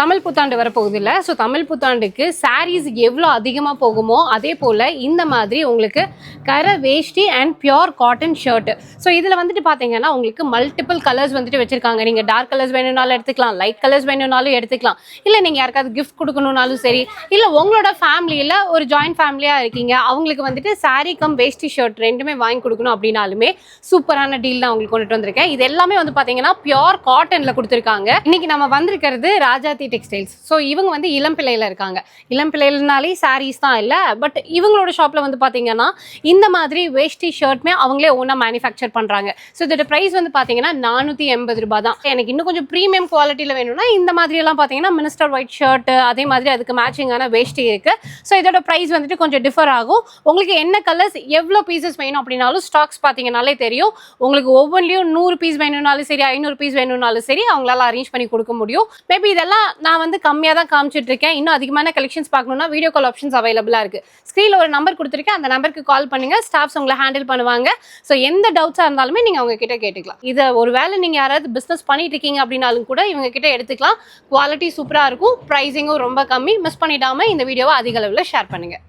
தமிழ் புத்தாண்டு வரப்போகுது இல்லை? ஸோ தமிழ் புத்தாண்டுக்கு சாரீஸ் எவ்வளோ அதிகமாக போகுமோ அதே போல் இந்த மாதிரி உங்களுக்கு கரை வேஷ்டி and pure cotton shirt. So இதில் வந்துட்டு பார்த்தீங்கன்னா உங்களுக்கு மல்டிபிள் கலர்ஸ் வந்துட்டு வச்சுருக்காங்க. நீங்கள் டார்க் கலர்ஸ் வேணும்னாலும் எடுத்துக்கலாம், லைட் கலர்ஸ் வேணும்னாலும் எடுத்துக்கலாம். இல்லை நீங்கள் யாருக்காவது கிஃப்ட் கொடுக்கணுன்னாலும் சரி, இல்லை உங்களோட ஃபேமிலியில் ஒரு ஜாயின்ட் ஃபேமிலியாக இருக்கீங்க, அவங்களுக்கு வந்துட்டு சாரீ கம் வேஷ்டி ஷர்ட் ரெண்டுமே வாங்கி கொடுக்கணும் அப்படின்னாலுமே சூப்பரான டீல் தான் உங்களுக்கு கொண்டுட்டு வந்திருக்கேன். இது எல்லாமே வந்து பார்த்தீங்கன்னா பியோர் காட்டனில் கொடுத்துருக்காங்க. இன்னைக்கு நம்ம வந்திருக்கிறது ராஜாத்தி டெக்ஸ்டைல்ஸ். ஸோ இவங்க வந்து இளம்பிள்ளையில் இருக்காங்க. இளம்பிள்ளைனாலே சாரீஸ் தான் இல்லை, பட் இவங்களோட ஷாப்பில் வந்து பார்த்தீங்கன்னா இந்த மாதிரி வேஷ்டி ஷர்ட்மே அவங்களே ஓனாக மேனுஃபேக்சர் பண்ணுறாங்க. ஸோ இதோட ப்ரைஸ் வந்து பார்த்தீங்கன்னா 480 ரூபாய் தான். எனக்கு இன்னும் கொஞ்சம் ப்ரீமியம் குவாலிட்டியில் வேணும்னா இந்த மாதிரியெல்லாம் பார்த்தீங்கன்னா மினிஸ்டர் ஒயிட் ஷர்ட், அதே மாதிரி அதுக்கு மேட்சிங்கான வேஷ்டி இருக்குது. ஸோ இதோட ப்ரைஸ் வந்துட்டு கொஞ்சம் டிஃபர் ஆகும். உங்களுக்கு என்ன கலர்ஸ் எவ்வளோ பீசஸ் வேணும் அப்படின்னாலும் ஸ்டாக்ஸ் பார்த்தீங்கன்னாலே தெரியும். உங்களுக்கு ஒவ்வொன்றிலையும் 100 பீஸ் வேணும்னாலும் சரி, 500 பீஸ் வேணும்னாலும் சரி அவங்களால அரேஞ்ச் பண்ணி கொடுக்க முடியும். மேபி இதெல்லாம் நான் வந்து கம்மியாக தான் காமிச்சிட்டு இருக்கேன். இன்னும் அதிகமான கலெக்ஷன்ஸ் பார்க்கணும்னா வீடியோ கால் ஆப்ஷன்ஸ் அவைலபிளாக இருக்குது. ஸ்க்ரீனில் ஒரு நம்பர் கொடுத்துருக்கேன், அந்த நம்பருக்கு கால் பண்ணுங்கள். ஸ்டாஃப்ஸ் உங்களை ஹேண்டில் பண்ணுவாங்க. ஸோ எந்த டவுட்ஸாக இருந்தாலுமே நீங்கள் அவங்க கிட்ட கேட்டுக்கலாம். இதை ஒரு வேளை நீங்கள் யாராவது பிஸ்னஸ் பண்ணிட்டு இருக்கீங்க அப்படின்னாலும் கூட இவங்க கிட்ட எடுத்துக்கலாம். குவாலிட்டி சூப்பராக இருக்கும், ப்ரைஸிங்கும் ரொம்ப கம்மி. மிஸ் பண்ணிடாமல் இந்த வீடியோவை அதிக அளவில் ஷேர் பண்ணுங்கள்.